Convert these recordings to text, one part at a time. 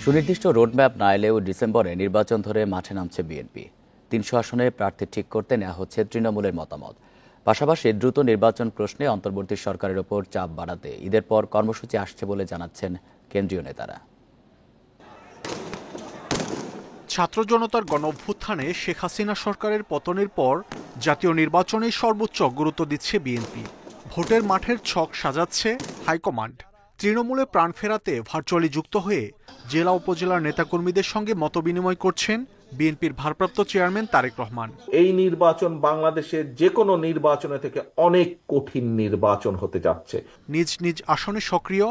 সুনির্দিষ্ট রোডম্যাপ না এলেও ডিসেম্বরে নির্বাচন ধরে মাঠে নামছে বিএনপি। ৩০০ আসনে প্রার্থী ঠিক করতে নেওয়া হচ্ছে তৃণমূলের মতামত। পাশাপাশি দ্রুত নির্বাচন প্রশ্নে অন্তর্বর্তী সরকারের ওপর চাপ বাড়াতে ঈদের পর কর্মসূচি আসছে বলে জানাচ্ছেন কেন্দ্রীয় নেতারা। ছাত্র জনতার গণঅভ্যুত্থানে শেখ হাসিনা সরকারের পতনের পর জাতীয় নির্বাচনে সর্বোচ্চ গুরুত্ব দিচ্ছে বিএনপি। ভোটের মাঠের ছক সাজাচ্ছে হাইকমান্ড। তৃণমূলে প্রাণ ফেরাতে ভার্চুয়ালি যুক্ত হয়ে জেলা উপজেলার নেতাকর্মীদের সঙ্গে মতবিনিময় করছেন বিএনপির ভারপ্রাপ্ত চেয়ারম্যান তারেক রহমান। এই নির্বাচন বাংলাদেশের যে কোনো নির্বাচনের থেকে অনেক কঠিন নির্বাচন হতে যাচ্ছে। নিজ নিজ আসনে সক্রিয়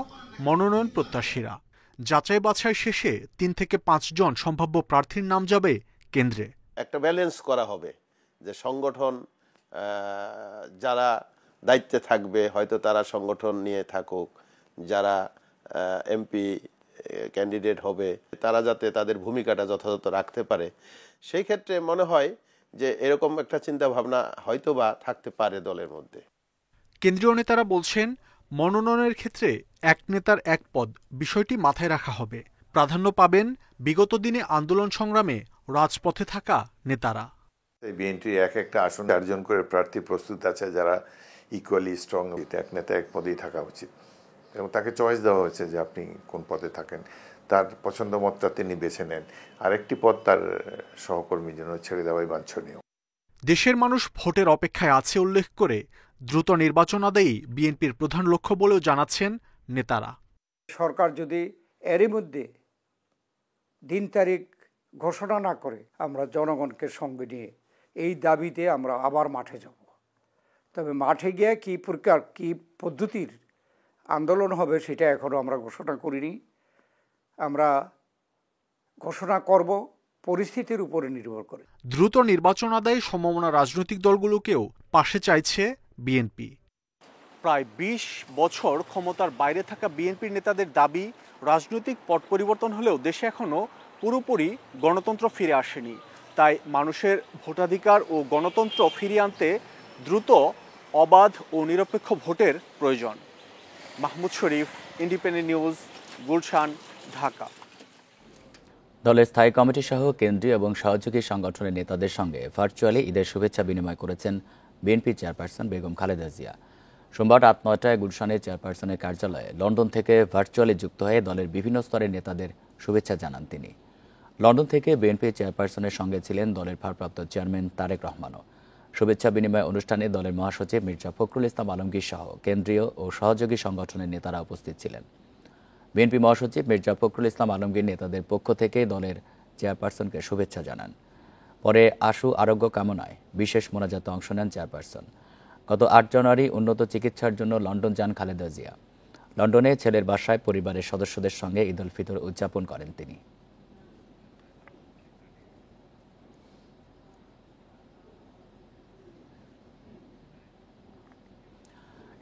মনোনয়ন প্রত্যাশীরা। যাচাই বাছাই শেষে ৩ থেকে ৫ জন সম্ভাব্য প্রার্থীর নাম যাবে কেন্দ্রে। একটা ব্যালেন্স করা হবে যে সংগঠন যারা দায়িত্বে থাকবে হয়তো তারা সংগঠন নিয়ে থাকুক, যারা এমপি ক্যান্ডিডেট হবে তারা যাতে তাদের ভূমিকাটা যথাযথ রাখতে পারে। সেই ক্ষেত্রে মনে হয় যে এরকম একটা চিন্তা ভাবনা হয়তোবা থাকতে পারে দলের মধ্যে। কেন্দ্রীয় নেতারা বলছেন, মনোনয়নের ক্ষেত্রে এক নেতার এক পদ বিষয়টি মাথায় রাখা হবে। প্রাধান্য পাবেন বিগত দিনে আন্দোলন সংগ্রামে রাজপথে থাকা নেতারা। বিএনপির একটা আসন ৪ জন করে প্রার্থী প্রস্তুত আছে যারা ইকুয়ালি স্ট্রং। এক নেতা এক পদেই থাকা উচিত এবং তাকে চয়েস দেওয়া হয়েছে যে আপনি কোন পদে থাকেন, তার পছন্দ মতটা তিনি বেছে নেন। আরেকটি পদ তার সহকর্মীর জন্য ছেড়ে দেওয়াই বাঞ্ছনীয়। দেশের মানুষ ভোটের অপেক্ষায় আছে উল্লেখ করে দ্রুত নির্বাচন আদায়ই বিএনপির প্রধান লক্ষ্য বলেও জানাচ্ছেন নেতারা। সরকার যদি এরই মধ্যে দিন তারিখ ঘোষণা না করে আমরা জনগণকে সঙ্গে নিয়ে এই দাবিতে আমরা আবার মাঠে যাব। তবে মাঠে গিয়ে কী প্রকার কী পদ্ধতির আন্দোলন হবে সেটা এখনও আমরা ঘোষণা করিনি। আমরা ঘোষণা করব পরিস্থিতির উপরে নির্ভর করে। দ্রুত নির্বাচন আদায়ে সমমনা রাজনৈতিক দলগুলোকেও পাশে চাইছে বিএনপি। প্রায় ২০ বছর ক্ষমতার বাইরে থাকা বিএনপির নেতাদের দাবি, রাজনৈতিক পট পরিবর্তন হলেও দেশে এখনো পুরোপুরি গণতন্ত্র ফিরে আসেনি। তাই মানুষের ভোটাধিকার ও গণতন্ত্র ফিরিয়ে আনতে দ্রুত অবাধ ও নিরপেক্ষ ভোটের প্রয়োজন। মাহমুদ শরীফ, ইন্ডিপেন্ডেন্ট নিউজ, গুলশান, ঢাকা। দলের স্থায়ী কমিটি সহ কেন্দ্রীয় এবং সহযোগী সংগঠনের নেতাদের সঙ্গে ভার্চুয়ালি ঈদের শুভেচ্ছা বিনিময় করেছেন বিএনপি চেয়ারপারসন বেগম খালেদা জিয়া। সোমবার রাত ৯টায় গুলশানের চেয়ারপারসনের কার্যালয়ে লন্ডন থেকে ভার্চুয়ালি যুক্ত হয়ে দলের বিভিন্ন স্তরের নেতাদের শুভেচ্ছা জানান তিনি। লন্ডন থেকে বিএনপি চেয়ারপারসনের সঙ্গে ছিলেন দলের ভারপ্রাপ্ত চেয়ারম্যান তারেক রহমানও। শুভেচ্ছা বিনিময় অনুষ্ঠানে দলের মহাসচিব মির্জা ফখরুল ইসলাম আলমগীর সহ কেন্দ্রীয় ও সহযোগী সংগঠনের নেতারা উপস্থিত ছিলেন। বিএনপি মহাসচিব মির্জা ফখরুল ইসলাম আলমগীর নেতাদের পক্ষ থেকে দলের চেয়ারপারসনকে শুভেচ্ছা জানান। পরে আশু আরোগ্য কামনায় বিশেষ মোনাজাতে অংশ নেন চেয়ারপারসন। গত ৮ জানুয়ারি উন্নত চিকিৎসার জন্য লন্ডন যান খালেদা জিয়া। লন্ডনে ছেলের বাসায় পরিবারের সদস্যদের সঙ্গে ঈদ উল ফিতর উদযাপন করেন তিনি।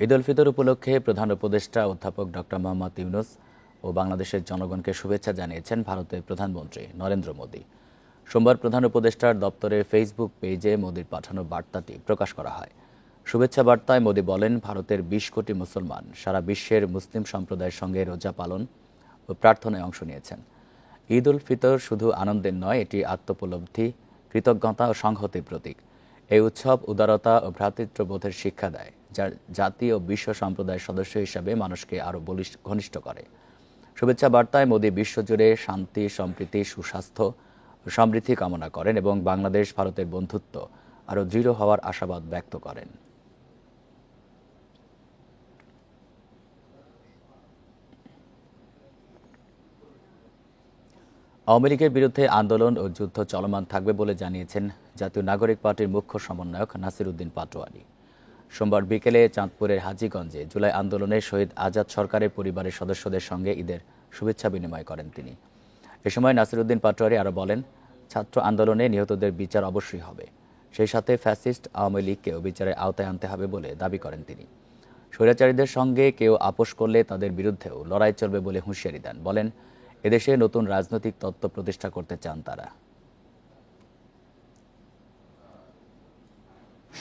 ঈদ উল ফিতর উপলক্ষে প্রধান উপদেষ্টা অধ্যাপক ডক্টর মোহাম্মদ ইউনূস ও বাংলাদেশের জনগণকে শুভেচ্ছা জানিয়েছেন ভারতের প্রধানমন্ত্রী নরেন্দ্র মোদি। সোমবার প্রধান উপদেষ্টার দপ্তরের ফেসবুক পেজে মোদির পাঠানো বার্তাটি প্রকাশ করা হয়। শুভেচ্ছা বার্তায় মোদি বলেন, ভারতের ২০ কোটি মুসলমান সারা বিশ্বের মুসলিম সম্প্রদায়ের সঙ্গে রোজা পালন ও প্রার্থনায় অংশ নিয়েছেন। ঈদ উল ফিতর শুধু আনন্দের নয়, এটি আত্মোপলব্ধি, কৃতজ্ঞতা ও সংহতির প্রতীক। এই উৎসব উদারতা ও ভ্রাতৃত্ববোধের শিক্ষা দেয়, যা জাতি ও বিশ্ব সম্প্রদায়ের সদস্য হিসাবে মানুষকে আরও ঘনিষ্ঠ করে। শুভেচ্ছা বার্তায় মোদি বিশ্বজুড়ে শান্তি, সম্প্রীতি, সুস্বাস্থ্য ও সমৃদ্ধি কামনা করেন এবং বাংলাদেশ ভারতের বন্ধুত্ব আরও দৃঢ় হওয়ার আশাবাদ ব্যক্ত করেন। আওয়ামী লীগের বিরুদ্ধে আন্দোলন ও যুদ্ধ চলমান থাকবে বলে জানিয়েছেন জাতীয় নাগরিক পার্টির মুখ্য সমন্বয়ক নাসির উদ্দিন পাটোয়ারি। সোমবার বিকেলে চাঁদপুরের হাজীগঞ্জে জুলাই আন্দোলনে শহীদ আজাদ সরকারের পরিবারের সদস্যদের সঙ্গে ঈদের শুভেচ্ছা বিনিময় করেন তিনি। এ সময় নাসির উদ্দিন পাটোয়ারি আরও বলেন, ছাত্র আন্দোলনে নিহতদের বিচার অবশ্যই হবে, সেই সাথে ফ্যাসিস্ট আওয়ামী লীগকেও বিচারের আওতায় আনতে হবে বলে দাবি করেন তিনি। স্বৈরাচারীদের সঙ্গে কেউ আপোষ করলে তাদের বিরুদ্ধেও লড়াই চলবে বলে হুঁশিয়ারি দেন। বলেন, এদেশে নতুন রাজনৈতিক তত্ত্ব প্রতিষ্ঠা করতে চান তারা।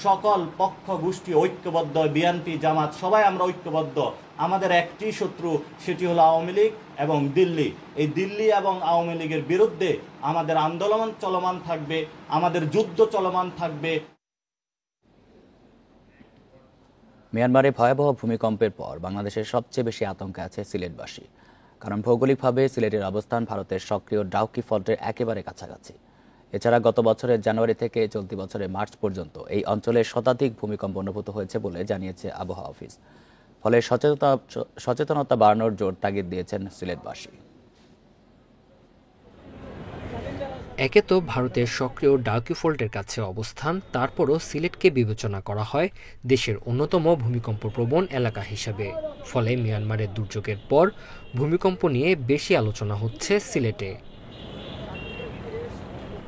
সকল পক্ষ গোষ্ঠী ঐক্যবদ্ধ, বিএনপি জামাত সবাই আমরা ঐক্যবদ্ধ। আমাদের একটি শত্রু, সেটি হলো আওয়ামী লীগ এবং দিল্লি। এই দিল্লি এবং আওয়ামী লীগের বিরুদ্ধে আমাদের আন্দোলন চলমান থাকবে, আমাদের যুদ্ধ চলমান থাকবে। মিয়ানমারে ভয়াবহ ভূমিকম্পের পর বাংলাদেশের সবচেয়ে বেশি আতঙ্কে আছে সিলেটবাসী। কারণ ভৌগোলিকভাবে সিলেটের অবস্থান ভারতের সক্রিয় ডাউকি ফল্টের একেবারে কাছাকাছি। এছাড়া গত বছরের জানুয়ারি থেকে চলতি বছরের মার্চ পর্যন্ত এই অঞ্চলে শতাধিক ভূমিকম্প অনুভূত হয়েছে বলে জানিয়েছে আবহাওয়া অফিস। ফলে সচেতনতা বাড়ানোর জোর তাগিদ দিয়েছেন সিলেটবাসী। একে তো ভারতের সক্রিয় ডাউকি ফল্টের কাছে অবস্থান, তারপরও সিলেটকে বিবেচনা করা হয় দেশের অন্যতম ভূমিকম্প প্রবণ এলাকা হিসেবে। ফলে মিয়ানমারের দুর্যোগের পর ভূমিকম্প নিয়ে বেশি আলোচনা হচ্ছে সিলেটে।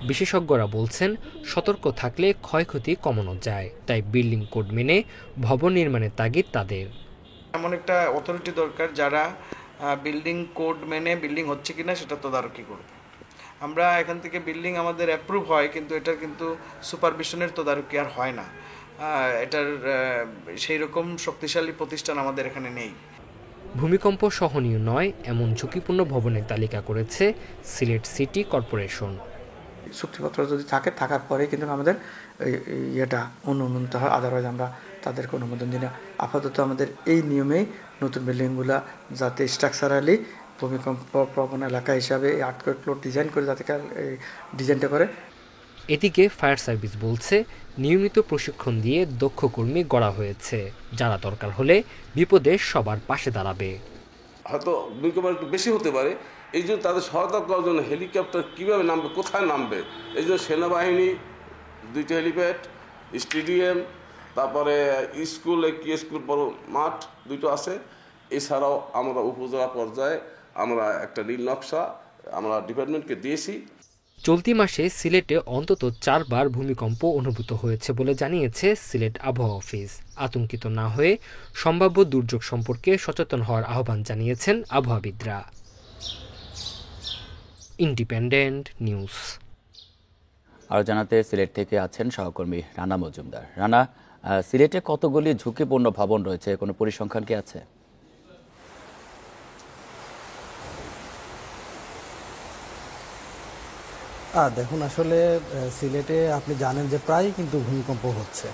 বিশেষজ্ঞরা বলছেন, সতর্ক থাকলে ক্ষয়ক্ষতি কমানো যায়। তাই বিল্ডিং কোড মেনে ভবন নির্মাণের তাগিদ তাদের। এমন একটা অথরিটি দরকার যারা বিল্ডিং কোড মেনে বিল্ডিং হচ্ছে কিনা সেটা তদারকি করবে। আমরা এখান থেকে বিল্ডিং আমাদের অ্যাপ্রুভ হয়, কিন্তু এটার কিন্তু সুপারভিশনের তদারকি আর হয় না। এটার সেই রকম শক্তিশালী প্রতিষ্ঠান আমাদের এখানে নেই। ভূমিকম্প সহনীয় নয় এমন ঝুঁকিপূর্ণ ভবনের তালিকা করেছে সিলেট সিটি কর্পোরেশন। চুক্তিপত্র যদি থাকে, থাকার পরে কিন্তু আমাদের ইয়েটা অনুমোদিত হয়, আদারওয়াইজ আমরা তাদেরকে অনুমোদন দিই না। আপাতত আমাদের এই নিয়মেই নতুন বিল্ডিংগুলা যাতে স্ট্রাকচারালি ভূমিকম্প প্রবণ এলাকা হিসাবে এই আর্থকোয়েক ফ্লোর ডিজাইন করে যাতে এই ডিজাইনটা করে। এদিকে ফায়ার সার্ভিস বলছে, নিয়মিত প্রশিক্ষণ দিয়ে দক্ষ কর্মী গড়া হয়েছে, যারা দরকার হলে বিপদে সবার পাশে দাঁড়াবে। হয়তো ভূমিকম্প একটু বেশি হতে পারে, এই জন্য তাদের সহায়তা করার জন্য হেলিকপ্টার কীভাবে নামবে, কোথায় নামবে, এই জন্য সেনাবাহিনী 2টা হেলিপ্যাড, স্টেডিয়াম, তারপরে স্কুল, একটি স্কুল বড় মাঠ 2টো আছে। এছাড়াও আমরা উপজেলা পর্যায়ে আমরা একটা নীল নকশা আমরা ডিপার্টমেন্টকে দিয়েছি। চলতি মাসে সিলেটে অন্তত 4 বার ভূমিকম্প অনুভূত হয়েছে বলে জানিয়েছে সিলেট আবহাওয়া অফিস। আতঙ্কিত না হয়ে সম্ভাব্য দুর্যোগ সম্পর্কে সচেতন হওয়ার আহ্বান জানিয়েছেন আবহাওয়াবিদরা। Independent news. আরও জানাতে সিলেট থেকে আছেন সহকর্মী রানা মজুমদার। রানা, সিলেটে কতগুলি ঝুঁকিপূর্ণ ভবন রয়েছে, কোনো পরিসংখ্যান কি আছে? দেখুন, আসলে সিলেটে আপনি জানেন যে প্রায় কিন্তু ভূমিকম্প হচ্ছে,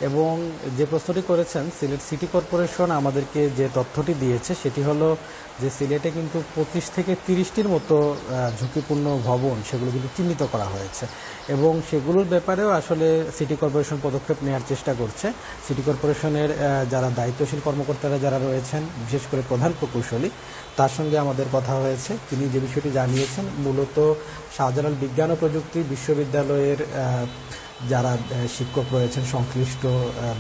এবং যে প্রশ্নটি করেছেন সিলেট সিটি কর্পোরেশন আমাদেরকে যে তথ্যটি দিয়েছে সেটি হলো যে সিলেটে কিন্তু 25 থেকে 30টির মতো ঝুঁকিপূর্ণ ভবন সেগুলো কিন্তু চিহ্নিত করা হয়েছে, এবং সেগুলোর ব্যাপারেও আসলে সিটি কর্পোরেশন পদক্ষেপ নেওয়ার চেষ্টা করছে। সিটি কর্পোরেশনের যারা দায়িত্বশীল কর্মকর্তারা যারা রয়েছেন, বিশেষ করে প্রধান প্রকৌশলী, তার সঙ্গে আমাদের কথা হয়েছে। তিনি যে বিষয়টি জানিয়েছেন, মূলত শাহজালাল বিজ্ঞান ও প্রযুক্তি বিশ্ববিদ্যালয়ের যারা শিক্ষক রয়েছেন সংশ্লিষ্ট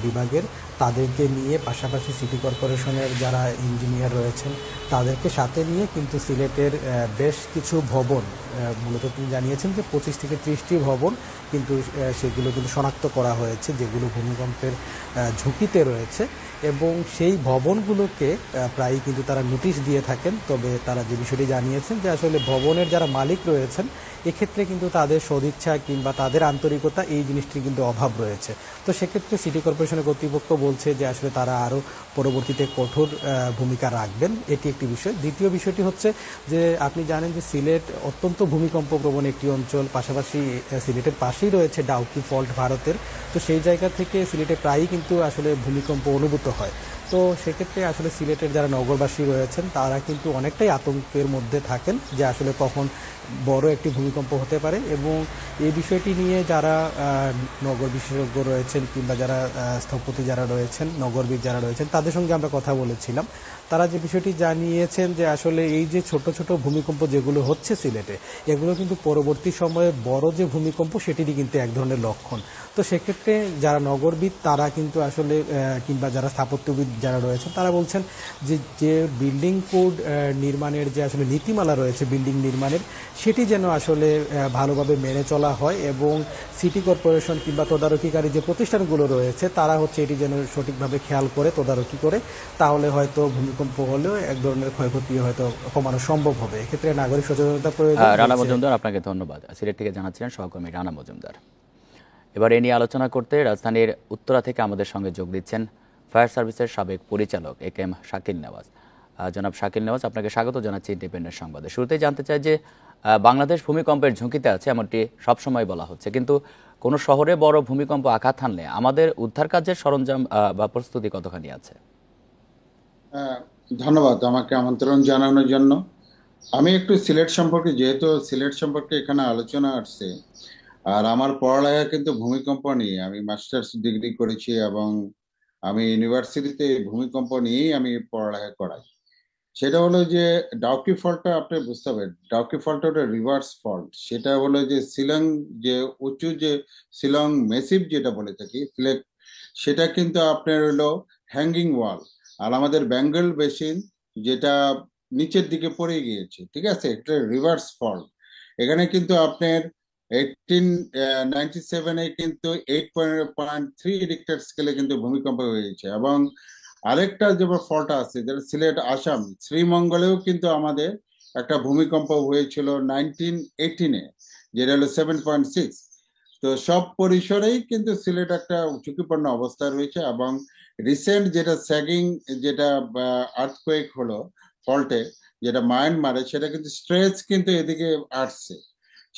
বিভাগের, তাদেরকে নিয়ে পাশাপাশি সিটি কর্পোরেশনের যারা ইঞ্জিনিয়ার রয়েছেন তাদেরকে সাথে নিয়ে কিন্তু সিলেটের বেশ কিছু ভবন, মূলত তিনি জানিয়েছেন যে 25 থেকে 30টি ভবন কিন্তু সেগুলো কিন্তু শনাক্ত করা হয়েছে যেগুলো ভূমিকম্পের ঝুঁকিতে রয়েছে, এবং সেই ভবনগুলোকে প্রায়ই কিন্তু তারা নোটিশ দিয়ে থাকেন। তবে তারা যে বিষয়টি জানিয়েছেন যে আসলে ভবনের যারা মালিক রয়েছেন এক্ষেত্রে কিন্তু তাদের সদিচ্ছা কিংবা তাদের আন্তরিকতা এই জিনিসটির কিন্তু অভাব রয়েছে। তো সেক্ষেত্রে সিটি কর্পোরেশনের কর্তৃপক্ষ বলছে যে আসলে তারা আরও পরবর্তীতে কঠোর ভূমিকা রাখবেন, এটি একটি বিষয়। দ্বিতীয় বিষয়টি হচ্ছে যে আপনি জানেন যে সিলেট অত্যন্ত ভূমিকম্প প্রবণ একটি অঞ্চল, পাশাপাশি সিলেটের পাশেই রয়েছে ডাউকি ফল্ট ভারতের। তো সেই জায়গা থেকে সিলেটে প্রায়ই কিন্তু আসলে ভূমিকম্প অনুভূত হয়। তো সেক্ষেত্রে আসলে সিলেটের যারা নগরবাসী রয়েছেন তারা কিন্তু অনেকটাই আতঙ্কের মধ্যে থাকেন যে আসলে কখন বড় একটি ভূমিকম্প হতে পারে, এবং এই বিষয়টি নিয়ে যারা নগর বিশেষজ্ঞ রয়েছেন কিংবা যারা স্থপতি যারা রয়েছেন, নগরবিদ যারা রয়েছেন, তাদের সঙ্গে আমরা কথা বলেছিলাম। তারা যে বিষয়টি জানিয়েছেন যে আসলে এই যে ছোট ছোট ভূমিকম্প যেগুলো হচ্ছে সিলেটে, এগুলো কিন্তু পরবর্তী সময়ে বড় যে ভূমিকম্প সেটিরই কিন্তু এক ধরনের লক্ষণ। তো সেক্ষেত্রে যারা নগরবিদ তারা কিন্তু আসলে কিংবা যারা স্থাপত্যবিদ যারা রয়েছেন তারা বলছেন যে বিল্ডিং কোড নির্মাণের যে আসলে নীতিমালা রয়েছে বিল্ডিং নির্মাণের, সেটি যেন আসলে ভালোভাবে মেনে চলা হয়, এবং সিটি কর্পোরেশন কিংবা তদারকিকারী যে প্রতিষ্ঠানগুলো রয়েছে তারা হচ্ছে এটি যেন সঠিকভাবে খেয়াল করে তদারকি করে, তাহলে হয়তো ভূমিকম্প হলেও এক ধরনের ক্ষয়ক্ষতি হয়তো কমানো সম্ভব হবে। এক্ষেত্রে নাগরিক সচেতনতা প্রয়োজন। রানা মজুমদার, আপনাকে ধন্যবাদ। সিলেট থেকে জানাচ্ছিলেন সহকর্মী রানা মজুমদার। এবার এ নিয়ে আলোচনা করতে রাজধানীর উত্তরা থেকে আমাদের সঙ্গে যোগ দিচ্ছেন ফায়ার সার্ভিসের সাবেক পরিচালক একেএম শাকিল নেওয়াজ। জনাব শাকিল নেওয়াজ, আপনাকে স্বাগত জানাচ্ছি ইন্ডিপেন্ডেন্ট সংবাদে। শুরুতেই জানতে চাই যে বাংলাদেশ ভূমিকম্পের ঝুঁকিতে আছে এমনটি সবসময় বলা হচ্ছে, কিন্তু কোনো শহরে বড় ভূমিকম্প আঘাত হানলে আমাদের উদ্ধার কাজের সরঞ্জাম বা প্রস্তুতি কতখানি আছে? ধন্যবাদ আমাকে আমন্ত্রণ জানানোর জন্য। আমি একটু সিলেট সম্পর্কে, যেহেতু সিলেট সম্পর্কে এখানে আলোচনা আসছে, আর আমার পড়ালেখা কিন্তু ভূমিকম্প নিয়ে, আমি মাস্টার্স ডিগ্রি করেছি এবং আমি ইউনিভার্সিটিতে ভূমিকম্প নিয়েই আমি পড়ালেখা করাই। সেটা হলো যে ডাউকি ফল্টটা আপনি বুঝতে হবে, ডাউকি ফল্টটা ওটা রিভার্স ফল্ট। সেটা হলো যে শিলং, যে উঁচু যে শিলং মেসিভ যেটা বলে থাকি ফ্লেক, সেটা কিন্তু আপনার হলো হ্যাঙ্গিং ওয়াল, আর আমাদের বেঙ্গল বেসিন যেটা নিচের দিকে পড়ে গিয়েছে, ঠিক আছে, এটা রিভার্স ফল্ট। এখানে কিন্তু আপনার 1897-এ কিন্তু 8.3 রিক্টার স্কেলে কিন্তু ভূমিকম্প হয়েছে। এবং আরেকটা যে ফল্ট আছে যেটা সিলেট আসাম শ্রীমঙ্গলেও কিন্তু আমাদের একটা ভূমিকম্প হয়েছিল 1918-এ, যেটা হলো 7.6। তো সব পরিসরেই কিন্তু সিলেট একটা ঝুঁকিপূর্ণ অবস্থা রয়েছে। এবং রিসেন্ট যেটা স্যাগিং, যেটা আর্থকোয়েক হলো ফল্টে, যেটা মায়ানমারে, সেটা কিন্তু স্ট্রেচ কিন্তু এদিকে আসছে,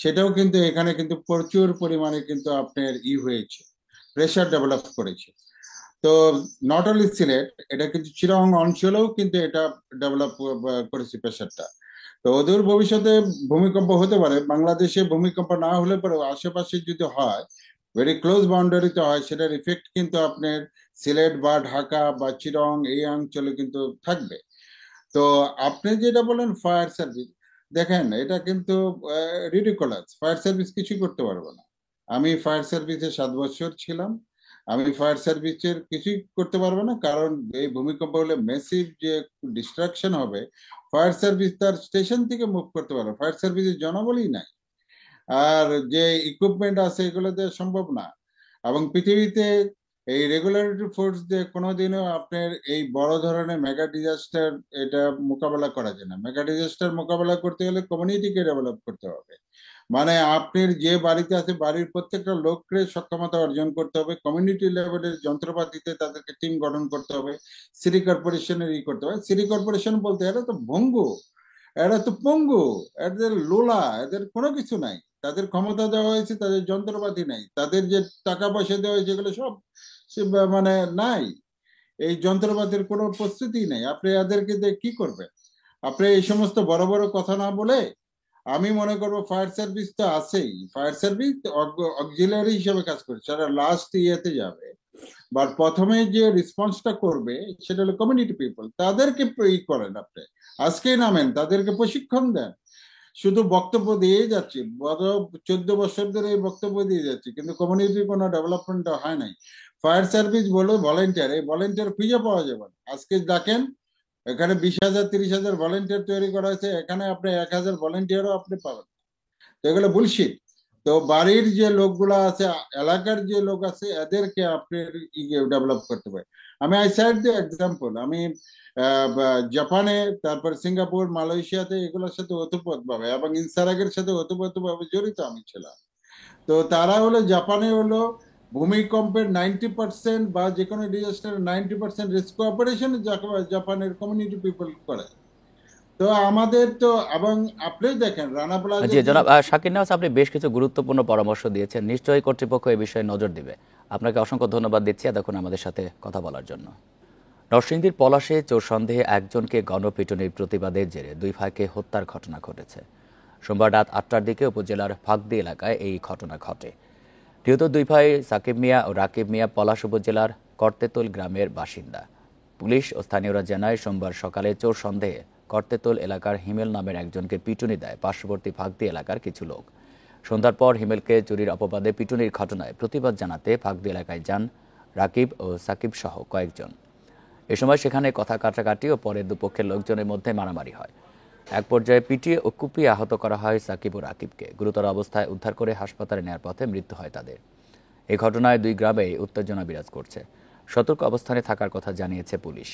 সেটাও কিন্তু এখানে কিন্তু প্রচুর পরিমাণে কিন্তু আপনার হয়েছে, প্রেশার ডেভেলপ করেছে। তো নট অনলি সিলেট, এটা কিন্তু চিরং অঞ্চলেও কিন্তু এটা ডেভেলপ করেছে প্রেশারটা। তো অদূর ভবিষ্যতে ভূমিকম্প হতে পারে। বাংলাদেশে ভূমিকম্প না হলে পরে আশেপাশে যদি হয়, ভেরি ক্লোজ বাউন্ডারিতে হয়, সেটার ইফেক্ট কিন্তু আপনার সিলেট বা ঢাকা বা চিরং এই অঞ্চলে কিন্তু থাকবে। তো আপনি যেটা বলেন ফায়ার সার্ভিস, দেখেন এটা কিন্তু রিডিকুলাস, ফায়ার সার্ভিস কিছুই করতে পারবে না। আমি ফায়ার সার্ভিসে 7 বছর ছিলাম, আমি ফায়ার সার্ভিসের কিছুই করতে পারবো না, কারণ এই ভূমিকম্প হলে মেসিভ যে ডিস্ট্রাকশন হবে, ফায়ার সার্ভিস তার স্টেশন থেকে মুভ করতে পারবে, ফায়ার সার্ভিসের জনবলই নাই, আর যে ইকুইপমেন্ট আছে এগুলো দেওয়া সম্ভব না। এবং পৃথিবীতে এই রেগুলেটরি ফোর্স দিয়ে কোনোদিনও আপনার এই বড় ধরনের মেগা ডিজাস্টার এটা মোকাবেলা করা যায় না। মেগা ডিজাস্টার মোকাবেলা করতে হলে কমিউনিটিকে ডেভেলপ করতে হবে, মানে আপনার যে বাড়িতে আছে বাড়ির প্রত্যেকটা লোককে সক্ষমতা অর্জন করতে হবে, কমিউনিটি লেভেলের যন্ত্রপাতিতে তাদেরকে টিম গঠন করতে হবে, সিটি কর্পোরেশনের করতে হবে। সিটি কর্পোরেশন বলতে এরা তো ভঙ্গু, এরা তো পঙ্গু, এদের লোলা, এদের কোনো কিছু নাই। তাদের ক্ষমতা দেওয়া হয়েছে, তাদের যন্ত্রপাতি নাই, তাদের যে টাকা পয়সা দেওয়া হয়েছে এগুলো সব মানে নাই, এই যন্ত্রপাতির কোনো প্রস্তুতি নেই। আপনি এদেরকে দিয়ে কি করবেন? আপনি এই সমস্ত বড় বড় কথা না বলে, আমি মনে করবো ফায়ার সার্ভিস তো আছেই, ফায়ার সার্ভিস অক্সিলারি হিসেবে কাজ করছে, সেটা লাস্ট ইয়েতে যাবে, বাট প্রথমে যে রেসপন্সটা করবে সেটা হলো কমিউনিটি পিপল। তাদেরকে করেন, আপনি আজকেই নামেন, তাদেরকে প্রশিক্ষণ দেন। শুধু বক্তব্য দিয়ে যাচ্ছি, গত 14 বছর ধরে এই বক্তব্য দিয়ে যাচ্ছি, কিন্তু কমিউনিটির কোনো ডেভেলপমেন্ট হয় নাই। ফায়ার সার্ভিস বলে ভলেন্টিয়ার, এই ভলেন্টিয়ার খুঁজে পাওয়া যাবে না। আজকে দেখেন এখানে 20,000 30,000 ভলেন্টিয়ার তৈরি করা হয়েছে, এখানে আপনি 1,000 ভলেন্টিয়ারও আপনি পাবেন, তো এগুলো বুলশিট। তো বাড়ির যে লোকগুলো আছে, এলাকার যে লোক আছে, এদেরকে আপনি ডেভেলপ করতে পারেন। আমি আই সাইড দি এক্সাম্পল, আমি জাপানে, তারপর সিঙ্গাপুর, মালয়েশিয়াতে এগুলোর সাথে ওতপ্রোতভাবে এবং ইনসারাগের সাথে ওতপ্রোতভাবে জড়িত আমি ছিলাম। তো তারা হলো, জাপানে হলো ভূমিকম্পের 90% বা যে কোনো ডিজাস্টারের 90% রেস্কিউ অপারেশন জাপানের কমিউনিটি পিপল করে। তো আমাদের তো, এবং আপনি দেখেন রানা প্লাজা। জি জনাব শাকিল নেওয়াজ, আপনি বেশ কিছু গুরুত্বপূর্ণ পরামর্শ দিয়েছেন, নিশ্চয়ই কর্তৃপক্ষ এই বিষয়ে নজর দিবে। আপনাকে অসংখ্য ধন্যবাদ দিচ্ছি এতক্ষণ আমাদের সাথে কথা বলার জন্য। নরসিংদীর পলাশে চোর সন্দেহে একজনকে গণপিটুনির প্রতিবাদের জেরে 2 ভাইকে হত্যার ঘটনা ঘটেছে। সোমবার রাত 8টার দিকে উপজেলার ফাগদি এলাকায় এই ঘটনা ঘটে। নিহত 2 ভাই সাকিব মিয়া ও রাকিব মিয়া পলাশ উপজেলার করতেতুল গ্রামের বাসিন্দা। পুলিশ ও স্থানীয়রা জানায়, সোমবার সকালে চোর সন্দেহে করতেতুল এলাকার হিমেল নামের একজনকে পিটুনি দেয় পার্শ্ববর্তী ফাগদি এলাকার কিছু লোক। সন্ধ্যার পর হিমেলকে চুরির অপবাদে পিটুনির ঘটনায় প্রতিবাদ জানাতে ফাগদি এলাকায় যান রাকিব ও সাকিব সহ কয়েকজন। এ সময় সেখানে কথা কাটাকাটি ও পরে দুপক্ষের লোকজনের মধ্যে মারামারি হয়। এক পর্যায়ে পিটিয়ে ও কুপিয়ে আহত করা হয় সাকিব ও রাকিবকে। গুরুতর অবস্থায় উদ্ধার করে হাসপাতালে নেওয়ার পথে মৃত্যু হয় তাদের। এই ঘটনায় 2 গ্রামেই উত্তেজনা বিরাজ করছে। সতর্ক অবস্থানে থাকার কথা জানিয়েছে পুলিশ।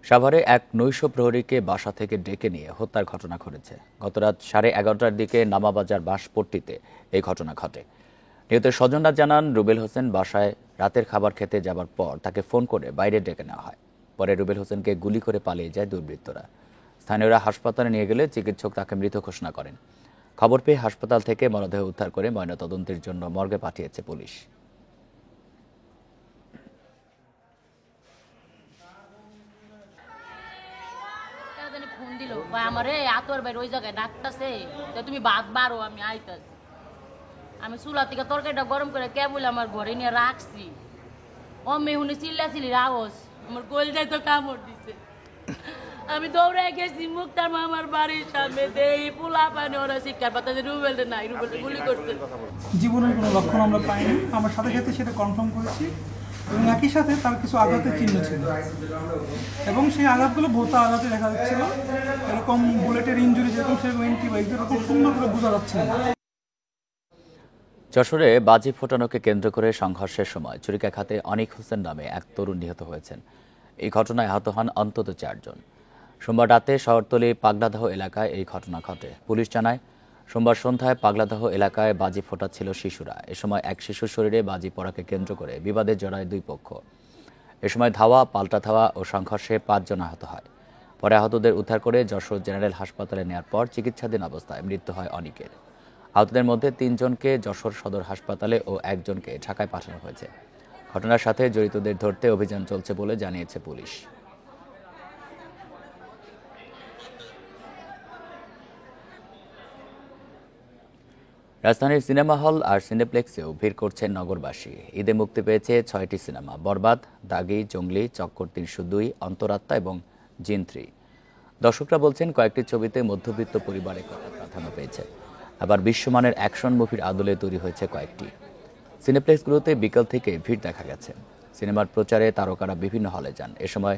সাভারে এক নৈশ প্রহরীকে বাসা থেকে ডেকে নিয়ে হত্যার ঘটনা ঘটেছে। গতরাত 11:30টার দিকে নামাবাজার বাঁশপট্টিতে এই ঘটনা ঘটে। নিহতের স্বজনরা জানান, রুবেল হোসেন বাসায় রাতের খাবার খেতে যাবার পর তাকে ফোন করে বাইরে ডেকে নেওয়া হয়। পরে রুবেল হোসেনকে গুলি করে পালিয়ে যায় দুর্বৃত্তরা। স্থানীয়রা হাসপাতালে নিয়ে গেলে চিকিৎসক তাকে মৃত ঘোষণা করেন। খবর পেয়ে হাসপাতাল থেকে মরদেহ উদ্ধার করে ময়নাতদন্তের জন্য মর্গে পাঠিয়েছে পুলিশ। ফোন দিল, আমারে আতর ভাই ওই জায়গায় ডাকতেছে, তুমি ভাত বারো, আমি আইতাছি। আমি চুলা থেকে তরকারিটা গরম করে কেবল আমার ঘরে নিয়ে রাখছি, অমে হুনে চিল্লাচিল্লির আওয়াজ, আমার গোল যাই তো কামড় দিছে। আমি দৌড়ে গেছি মুক্তার মামার বাড়ির সামনে, দেই পোলা পানি ওরা শিক্ষার পাতা যে রুবেল নাই, রুবেল গুলি করছে। জীবনের কোনো লক্ষণ আমরা পাইনি, আমার সাথে সাথে সেটা কনফার্ম করেছি এবং একই সাথে তার কিছু আঘাতের চিহ্ন ছিল এবং সেই আঘাতগুলো ভৌত আঘাতে দেখা যাচ্ছিল। এরকম বুলেটের ইনজুরি যেরকম সেরকম এন্টিবায়োটিক যেরকম সুন্দর করে বোঝা যাচ্ছে না। যশোরে বাজি ফোটানোকে কেন্দ্র করে সংঘর্ষের সময় ছুরিকাঘাতে অনিক হোসেন নামে এক তরুণ নিহত হয়েছেন। এই ঘটনায় আহত হন অন্তত 4 জন। সোমবার রাতে শহরতলি পাগলাদাহ এলাকায় এই ঘটনা ঘটে। পুলিশ জানায়, সোমবার সন্ধ্যায় পাগলাদাহ এলাকায় বাজি ফোটাচ্ছিল শিশুরা। এ সময় এক শিশুর শরীরে বাজি পড়াকে কেন্দ্র করে বিবাদে জড়ায় দুই পক্ষ। এ সময় ধাওয়া, পাল্টা ধাওয়া ও সংঘর্ষে 5 জন আহত হয়। পরে আহতদের উদ্ধার করে যশোর জেনারেল হাসপাতালে নেওয়ার পর চিকিৎসাধীন অবস্থায় মৃত্যু হয় অনিকের। আহতদের মধ্যে 3 জনকে যশোর সদর হাসপাতালে ও 1 জনকে ঢাকায় পাঠানো হয়েছে। ঘটনার সাথে জড়িতদের ধরতে অভিযান চলছে বলে জানিয়েছে পুলিশ। রাজধানীর সিনেমা হল আর সিনেপ্লেক্সেও ভিড় করছেন নগরবাসী। ঈদে মুক্তি পেয়েছে 6টি সিনেমা: বরবাদ, দাগি, জঙ্গলি, চক্কর 302, অন্তরাত্মা এবং জিন 3। দর্শকরা বলছেন, কয়েকটি ছবিতে মধ্যবিত্ত পরিবারের কথা প্রাধান্য পেয়েছে। আবার বিশ্বমানের অ্যাকশন মুভির আদলে তৈরি হয়েছে কয়েকটি। সিনেপ্লেক্সগুলোতে বিকেল থেকে ভিড় দেখা গেছে। সিনেমার প্রচারে তারকারা বিভিন্ন হলে যান। এ সময়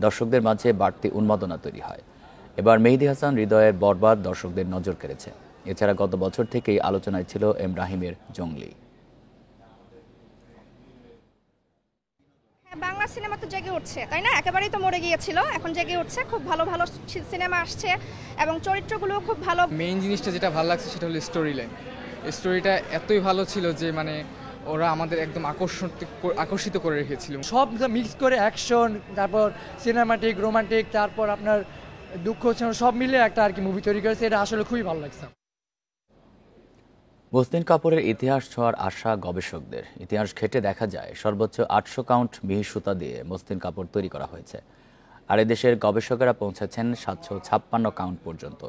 দর্শকদের মাঝে বাড়তি উন্মাদনা তৈরি হয়। এবার মেহেদী হাসান হৃদয়ের বরবাদ দর্শকদের নজর কেড়েছে। এছাড়া গত বছর থেকেই আলোচনায় ছিল এম রাহিমের জঙ্গলি। বাংলা সিনেমা তো জেগে উঠছে, তাই না? একেবারেই তো মরে গিয়েছিল, এখন জেগে উঠছে। খুব ভালো ভালো সিনেমা আসছে এবং চরিত্রগুলো খুব ভালো। মেইন জিনিসটা যেটা ভালো লাগছে সেটা হলো স্টোরি লাইন। স্টোরিটা এতই ভালো ছিল যে মানে ওরা আমাদের একদম আকর্ষিত করে রেখেছিল। সব মিক্স করে অ্যাকশন, তারপর সিনেমাটিক, রোমান্টিক, তারপর আপনার দুঃখ সব মিলে একটা আর কি মুভি তৈরি করেছে। এটা আসলে খুবই ভালো লাগছে। মসলিন কাপড়ের ইতিহাস ছোঁয়ার আশা গবেষকদের। ইতিহাস ঘেঁটে দেখা যায়, সর্বোচ্চ 800 কাউন্ট মিহি সুতা দিয়ে মসলিন কাপড় তৈরি করা হয়েছে। আর এদেশের গবেষকেরা পৌঁছেছেন 756 কাউন্ট পর্যন্ত।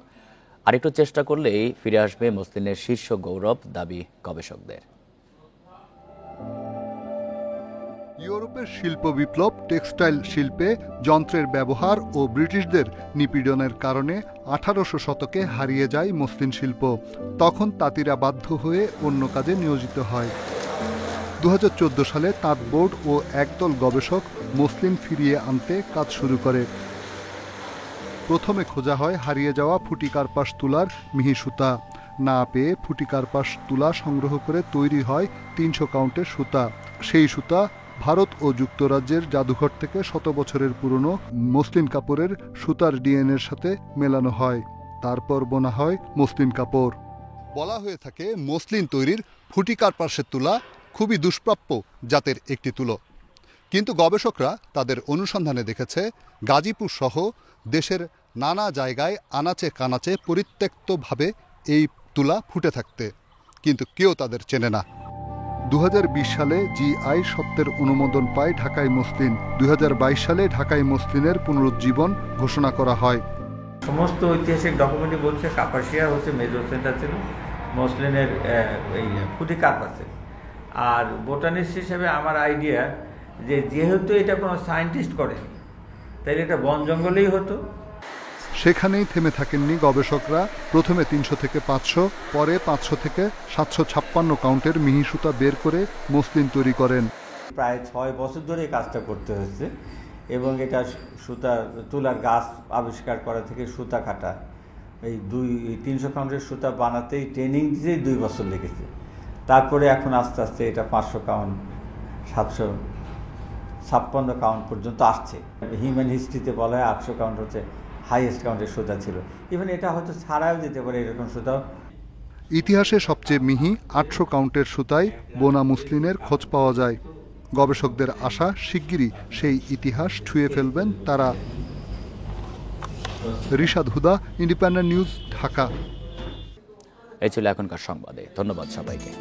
আরেকটু চেষ্টা করলেই ফিরে আসবে মসলিনের শীর্ষ গৌরব, দাবি গবেষকদের। ইউরোপের শিল্প বিপ্লব টেক্সটাইল শিল্পে যন্ত্রের ব্যবহার ও ব্রিটিশদের নিপীড়নের কারণে 1800 শতকে হারিয়ে যায় মসলিন শিল্প। তখন তাঁতিরা বাধ্য হয়ে অন্য কাজে নিয়োজিত হয়। 2014 সালে তাঁত বোর্ড ও একদল গবেষক মসলিন ফিরিয়ে আনতে কাজ শুরু করে। প্রথমে খোঁজা হয় হারিয়ে যাওয়া ফুটি কার্পাস তুলার মিহি সুতা। না পেয়ে ফুটি কার্পাস তুলা সংগ্রহ করে তৈরি হয় 300 কাউন্টের সুতা। সেই সুতা ভারত ও যুক্তরাজ্যের জাদুঘর থেকে 100 বছরের পুরনো মসলিন কাপড়ের সুতার ডিএনএর সাথে মেলানো হয়। তারপর বোনা হয় মসলিন কাপড়। বলা হয়ে থাকে, মসলিন তৈরির ফুটি কার্পাসের তুলা খুবই দুষ্প্রাপ্য জাতের একটি তুলো। কিন্তু গবেষকরা তাদের অনুসন্ধানে দেখেছে, গাজীপুর সহ দেশের নানা জায়গায় আনাচে কানাচে পরিত্যক্তভাবে এই তুলা ফুটে থাকতে, কিন্তু কেউ তাদের চেনে না। 2020 সালে জিআই সত্ত্বের অনুমোদন পায় ঢাকাই মসলিন। 2022 সালে ঢাকাই মসলিনের পুনরুজ্জীবন ঘোষণা করা হয়। সমস্ত ঐতিহাসিক ডকুমেন্টে বলছে কাপাসিয়া হচ্ছে মেজর সেন্টার ছিল মসলিনের এই ফুটি কার্পাসের। আর বোটানিস্ট হিসেবে আমার আইডিয়া যে যেহেতু এটা কোনো সায়েন্টিস্ট করেনি, তাইলে এটা বন জঙ্গলেই হতো। সেখানেই থেমে থাকেননি গবেষকরা। প্রথমে 300 থেকে 500, পরে 500 থেকে 756 কাউন্টের মিহি সুতা বের করে মসলিন তৈরি করেন। প্রায় 6 বছর ধরে এই কাজটা করতে হয়েছে এবং এটা সুতা তুলার গাছ আবিষ্কার করা থেকে সুতা কাটা, এই 300 কাউন্টের সুতা বানাতেই ট্রেনিং দিতেই 2 বছর লেগেছে। তারপরে এখন আস্তে আস্তে এটা 500 কাউন্ট, 56 কাউন্ট পর্যন্ত আসছে। হিউম্যান হিস্ট্রিতে বলা হয় 800 কাউন্ট হচ্ছে হাইয়েস্ট কাউন্টের সুতা ছিল। ইভেন এটা হয়তো ছাড়াও দিতে পারে এরকম সুতাও। ইতিহাসে সবচেয়ে মিহি 800 কাউন্টের সুতায় বোনা মুসলিনের খোঁজ পাওয়া যায়। গবেষকদের আশা শিগগিরই সেই ইতিহাস ছুঁয়ে ফেলবেন তারা। রিশাদ হুদা, ইন্ডিপেন্ডেন্ট নিউজ, ঢাকা। এই ছিল এখনকার সংবাদে। ধন্যবাদ সবাইকে।